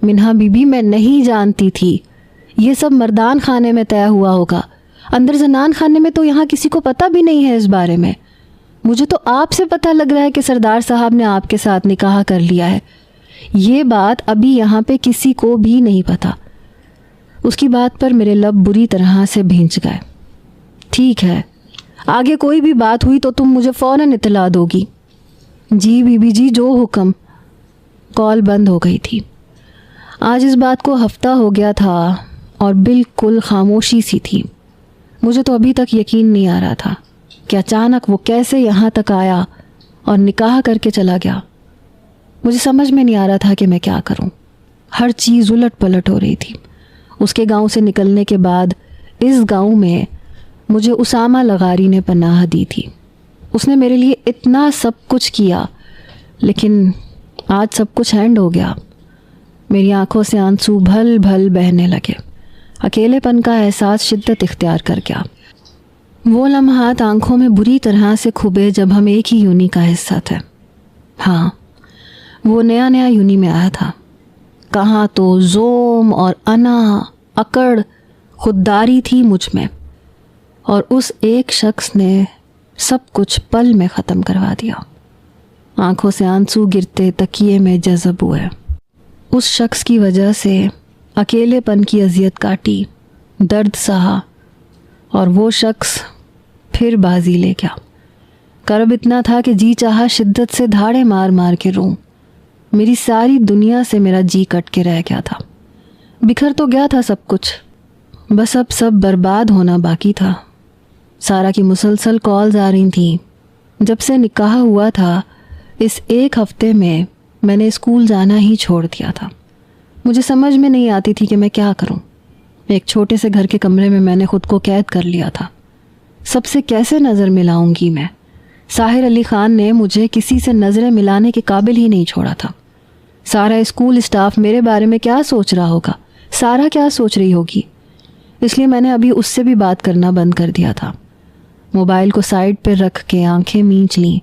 मिन्हा बीबी, मैं नहीं जानती थी। ये सब मर्दान खाने में तय हुआ होगा, अंदर जनान खाने में तो यहाँ किसी को पता भी नहीं है इस बारे में। मुझे तो आपसे पता लग रहा है कि सरदार साहब ने आपके साथ निकाह कर लिया है। ये बात अभी यहाँ पे किसी को भी नहीं पता। उसकी बात पर मेरे लब बुरी तरह से भींच गए। ठीक है, आगे कोई भी बात हुई तो तुम मुझे फ़ौरन इत्तला दोगी। जी बीबी जी, जो हुक्म। कॉल बंद हो गई थी। आज इस बात को हफ्ता हो गया था और बिल्कुल खामोशी सी थी। मुझे तो अभी तक यकीन नहीं आ रहा था कि अचानक वो कैसे यहाँ तक आया और निकाह करके चला गया। मुझे समझ में नहीं आ रहा था कि मैं क्या करूँ। हर चीज़ उलट पलट हो रही थी। उसके गांव से निकलने के बाद इस गांव में मुझे उसामा लगारी ने पनाह दी थी। उसने मेरे लिए इतना सब कुछ किया, लेकिन आज सब कुछ एंड हो गया। मेरी आंखों से आंसू भल भल बहने लगे। अकेलेपन का एहसास शिद्दत इख्तियार कर गया। वो लम्हात आंखों में बुरी तरह से खुबे जब हम एक ही यूनी का हिस्सा थे। हाँ, वो नया नया यूनी में आया था। कहाँ तो जोम और अना, अकड़, खुददारी थी मुझ में, और उस एक शख्स ने सब कुछ पल में ख़त्म करवा दिया। आंखों से आंसू गिरते तकिए में जज़ब हुए। उस शख्स की वजह से अकेलेपन की अजियत काटी, दर्द सहा, और वो शख्स फिर बाजी ले गया। करब इतना था कि जी चाहा शिद्दत से धाड़े मार मार के रोऊं। मेरी सारी दुनिया से मेरा जी कट के रह गया था। बिखर तो गया था सब कुछ, बस अब सब बर्बाद होना बाकी था। सारा की मुसलसल कॉल्स आ रही थीं। जब से निकाह हुआ था, इस एक हफ्ते में मैंने स्कूल जाना ही छोड़ दिया था। मुझे समझ में नहीं आती थी कि मैं क्या करूं। एक छोटे से घर के कमरे में मैंने खुद को कैद कर लिया था। सबसे कैसे नज़र मिलाऊंगी मैं? साहिर अली ख़ान ने मुझे किसी से नज़रें मिलाने के काबिल ही नहीं छोड़ा था। सारा स्कूल स्टाफ मेरे बारे में क्या सोच रहा होगा, सारा क्या सोच रही होगी, इसलिए मैंने अभी उससे भी बात करना बंद कर दिया था। मोबाइल को साइड पर रख के आंखें मींच लीं।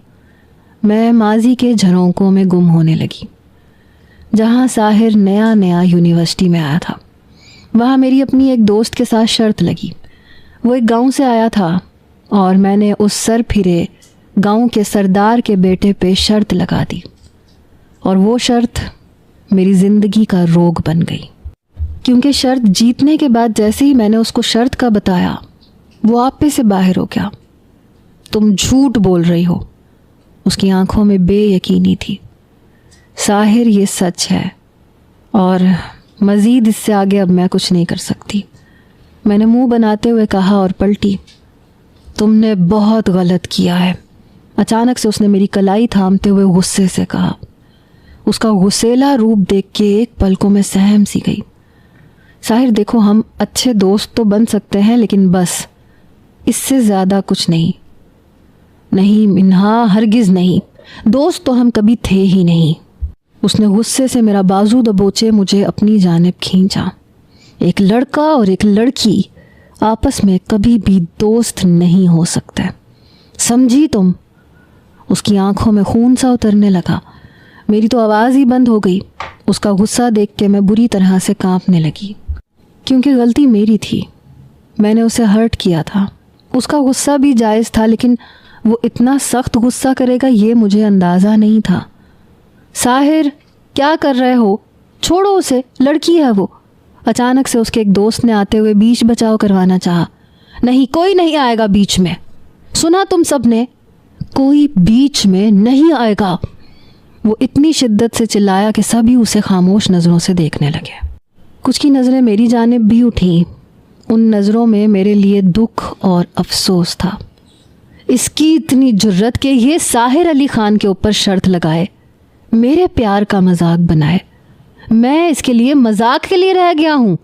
मैं माजी के झरोंकों में गुम होने लगी। जहाँ साहिर नया नया यूनिवर्सिटी में आया था, वहाँ मेरी अपनी एक दोस्त के साथ शर्त लगी। वो एक गांव से आया था और मैंने उस सर फिरे गांव के सरदार के बेटे पे शर्त लगा दी, और वो शर्त मेरी ज़िंदगी का रोग बन गई। क्योंकि शर्त जीतने के बाद जैसे ही मैंने उसको शर्त का बताया, वो आपे से बाहर हो गया। तुम झूठ बोल रही हो। उसकी आंखों में बेयकीनी थी। साहिर, ये सच है, और मज़ीद इससे आगे अब मैं कुछ नहीं कर सकती। मैंने मुंह बनाते हुए कहा और पलटी। तुमने बहुत गलत किया है। अचानक से उसने मेरी कलाई थामते हुए गुस्से से कहा। उसका गुस्सेला रूप देख के एक पल को मैं सहम सी गई। साहिर, देखो, हम अच्छे दोस्त तो बन सकते हैं, लेकिन बस इससे ज़्यादा कुछ नहीं। नहीं मिन्हा, हरगिज़ नहीं। दोस्त तो हम कभी थे ही नहीं। उसने गुस्से से मेरा बाजू दबोचे मुझे अपनी जानिब खींचा। एक लड़का और एक लड़की आपस में कभी भी दोस्त नहीं हो सकते, समझी तुम? उसकी आंखों में खून सा उतरने लगा। मेरी तो आवाज़ ही बंद हो गई। उसका गुस्सा देख के मैं बुरी तरह से कांपने लगी, क्योंकि गलती मेरी थी। मैंने उसे हर्ट किया था। उसका गुस्सा भी जायज़ था, लेकिन वो इतना सख्त गुस्सा करेगा ये मुझे अंदाज़ा नहीं था। साहिर, क्या कर रहे हो? छोड़ो उसे, लड़की है वो। अचानक से उसके एक दोस्त ने आते हुए बीच बचाव करवाना चाहा। नहीं, कोई नहीं आएगा बीच में। सुना तुम सब ने? कोई बीच में नहीं आएगा। वो इतनी शिद्दत से चिल्लाया कि सभी उसे खामोश नज़रों से देखने लगे। कुछ की नज़रें मेरी जानिब भी उठीं। उन नज़रों में मेरे लिए दुख और अफसोस था। इसकी इतनी जुर्रत के ये साहिर अली ख़ान के ऊपर शर्त लगाए, मेरे प्यार का मजाक बनाए। मैं इसके लिए मजाक के लिए रह गया हूँ।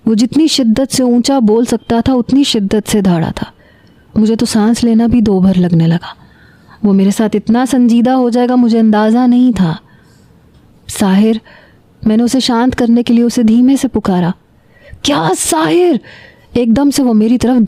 वो जितनी शिद्दत से ऊंचा बोल सकता था उतनी शिद्दत से धाड़ा था। मुझे तो सांस लेना भी दो भर लगने लगा। वो मेरे साथ इतना संजीदा हो जाएगा मुझे अंदाज़ा नहीं था। साहिर, मैंने उसे शांत करने के लिए उसे धीमे से पुकारा। क्या साहिर? एकदम से वो मेरी तरफ